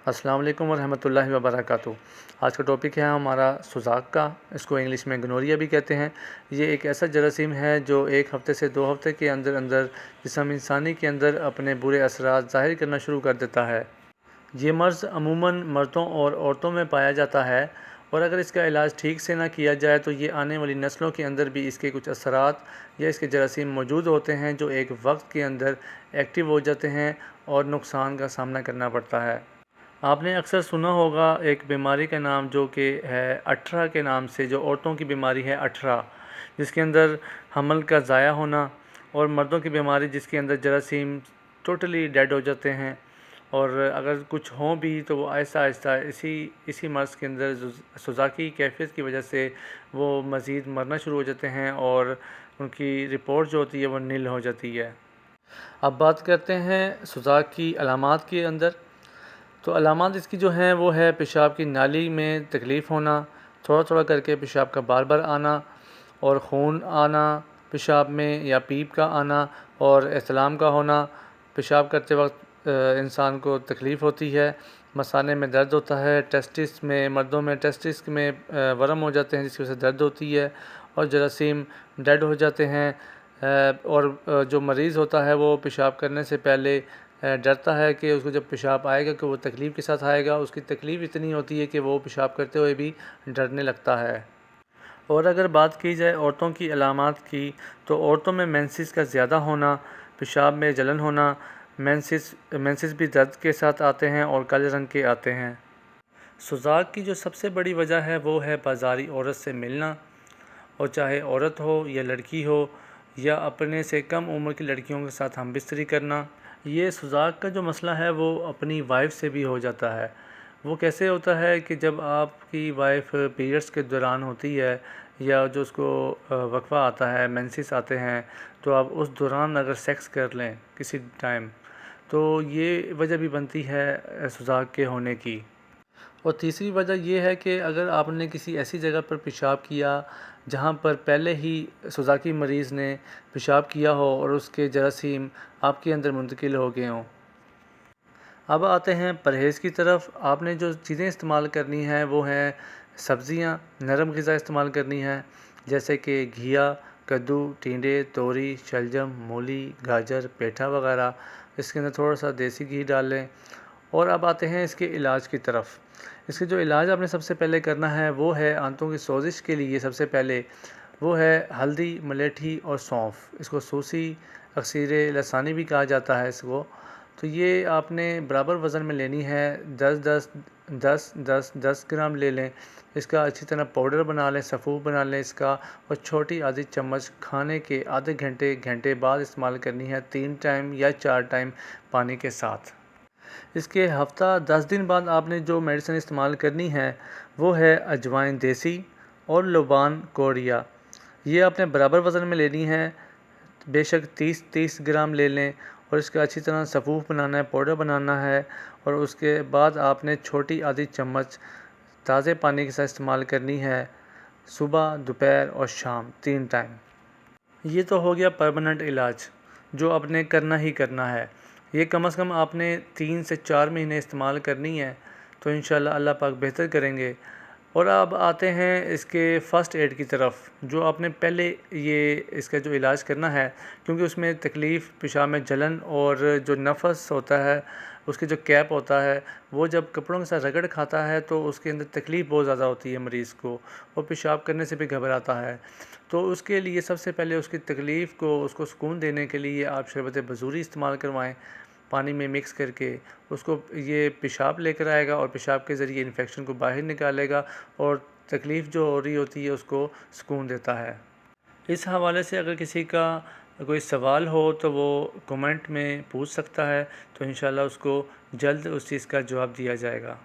السلام علیکم ورحمۃ اللہ وبرکاتہ۔ آج کا ٹاپک ہے ہمارا سوزاک کا، اس کو انگلش میں گنوریا بھی کہتے ہیں۔ یہ ایک ایسا جراثیم ہے جو 1 ہفتے سے 2 ہفتے کے اندر جسم انسانی کے اندر اپنے برے اثرات ظاہر کرنا شروع کر دیتا ہے۔ یہ مرض عموماً مردوں اور عورتوں میں پایا جاتا ہے، اور اگر اس کا علاج ٹھیک سے نہ کیا جائے تو یہ آنے والی نسلوں کے اندر بھی اس کے کچھ اثرات یا اس کے جراثیم موجود ہوتے ہیں جو ایک وقت کے اندر ایکٹیو ہو جاتے ہیں اور نقصان کا سامنا کرنا پڑتا ہے۔ آپ نے اکثر سنا ہوگا ایک بیماری کا نام جو کہ ہے اٹھرا کے نام سے، جو عورتوں کی بیماری ہے اٹھرا، جس کے اندر حمل کا ضائع ہونا، اور مردوں کی بیماری جس کے اندر جراثیم ٹوٹلی ڈیڈ ہو جاتے ہیں، اور اگر کچھ ہوں بھی تو وہ آہستہ آہستہ اسی مرض کے اندر سوزاکی کیفیت کی وجہ سے وہ مزید مرنا شروع ہو جاتے ہیں اور ان کی رپورٹ جو ہوتی ہے وہ نل ہو جاتی ہے۔ اب بات کرتے ہیں سوزاک کی علامات کے اندر۔ تو علامات اس کی جو ہیں وہ ہے پیشاب کی نالی میں تکلیف ہونا، تھوڑا تھوڑا کر کے پیشاب کا بار بار آنا، اور خون آنا پیشاب میں یا پیپ کا آنا، اور احتلام کا ہونا۔ پیشاب کرتے وقت انسان کو تکلیف ہوتی ہے، مثانے میں درد ہوتا ہے، ٹیسٹس میں مردوں میں ٹیسٹس میں ورم ہو جاتے ہیں جس کی وجہ سے درد ہوتی ہے، اور جراثیم ڈیڈ ہو جاتے ہیں۔ اور جو مریض ہوتا ہے وہ پیشاب کرنے سے پہلے ڈرتا ہے کہ اس کو جب پیشاب آئے گا کہ وہ تکلیف کے ساتھ آئے گا۔ اس کی تکلیف اتنی ہوتی ہے کہ وہ پیشاب کرتے ہوئے بھی ڈرنے لگتا ہے۔ اور اگر بات کی جائے عورتوں کی علامات کی، تو عورتوں میں مینسز کا زیادہ ہونا، پیشاب میں جلن ہونا، مینسز بھی درد کے ساتھ آتے ہیں اور کالے رنگ کے آتے ہیں۔ سوزاک کی جو سب سے بڑی وجہ ہے وہ ہے بازاری عورت سے ملنا، اور چاہے عورت ہو یا لڑکی ہو، یا اپنے سے کم عمر کی لڑکیوں کے ساتھ ہم بستری کرنا۔ یہ سوزاک کا جو مسئلہ ہے وہ اپنی وائف سے بھی ہو جاتا ہے۔ وہ کیسے ہوتا ہے کہ جب آپ کی وائف پیریڈس کے دوران ہوتی ہے، یا جو اس کو وقفہ آتا ہے، مینسز آتے ہیں، تو آپ اس دوران اگر سیکس کر لیں کسی ٹائم، تو یہ وجہ بھی بنتی ہے سوزاک کے ہونے کی۔ اور تیسری وجہ یہ ہے کہ اگر آپ نے کسی ایسی جگہ پر پیشاب کیا جہاں پر پہلے ہی سوزاکی مریض نے پیشاب کیا ہو اور اس کے جراثیم آپ کے اندر منتقل ہو گئے ہوں۔ اب آتے ہیں پرہیز کی طرف۔ آپ نے جو چیزیں استعمال کرنی ہیں وہ ہیں سبزیاں، نرم غذا استعمال کرنی ہے، جیسے کہ گھیا، کدو، ٹینڈے، توری، شلجم، مولی، گاجر، پیٹھا وغیرہ۔ اس کے اندر تھوڑا سا دیسی گھی ڈال لیں۔ اور اب آتے ہیں اس کے علاج کی طرف۔ اس کے جو علاج آپ نے سب سے پہلے کرنا ہے وہ ہے آنتوں کی سوزش کے لیے سب سے پہلے وہ ہے ہلدی، ملیٹھی اور سونف۔ اس کو سوسی اکثیر لسانی بھی کہا جاتا ہے اس کو۔ تو یہ آپ نے برابر وزن میں لینی ہے، 10 گرام لے لیں۔ اس کا اچھی طرح پاؤڈر بنا لیں، سفوف بنا لیں اس کا، اور چھوٹی آدھی چمچ کھانے کے آدھے گھنٹے بعد استعمال کرنی ہے، 3 ٹائم یا 4 ٹائم پانی کے ساتھ۔ اس کے ہفتہ 10 دن بعد آپ نے جو میڈیسن استعمال کرنی ہے وہ ہے اجوائن دیسی اور لوبان کوریا۔ یہ آپ نے برابر وزن میں لینی ہے، بے شک 30 گرام لے لیں، اور اس کا اچھی طرح سفوف بنانا ہے، پاؤڈر بنانا ہے، اور اس کے بعد آپ نے چھوٹی آدھی چمچ تازے پانی کے ساتھ استعمال کرنی ہے، صبح، دوپہر اور شام 3 ٹائم۔ یہ تو ہو گیا پرماننٹ علاج جو آپ نے کرنا ہی کرنا ہے۔ یہ کم از کم آپ نے 3 سے 4 مہینے استعمال کرنی ہے، تو انشاءاللہ اللہ پاک بہتر کریں گے۔ اور اب آتے ہیں اس کے فرسٹ ایڈ کی طرف، جو آپ نے پہلے اس کا جو علاج کرنا ہے، کیونکہ اس میں تکلیف، پیشاب میں جلن، اور جو نفس ہوتا ہے اس کے جو کیپ ہوتا ہے وہ جب کپڑوں کے ساتھ رگڑ کھاتا ہے تو اس کے اندر تکلیف بہت زیادہ ہوتی ہے مریض کو، اور پیشاب کرنے سے بھی گھبراتا ہے۔ تو اس کے لیے سب سے پہلے اس کی تکلیف کو، اس کو سکون دینے کے لیے آپ شربت بزوری استعمال کروائیں، پانی میں مکس کر کے۔ اس کو یہ پیشاب لے کر آئے گا اور پیشاب کے ذریعے انفیکشن کو باہر نکالے گا، اور تکلیف جو ہو رہی ہوتی ہے اس کو سکون دیتا ہے۔ اس حوالے سے اگر کسی کا کوئی سوال ہو تو وہ کمنٹ میں پوچھ سکتا ہے، تو انشاءاللہ اس کو جلد اس چیز کا جواب دیا جائے گا۔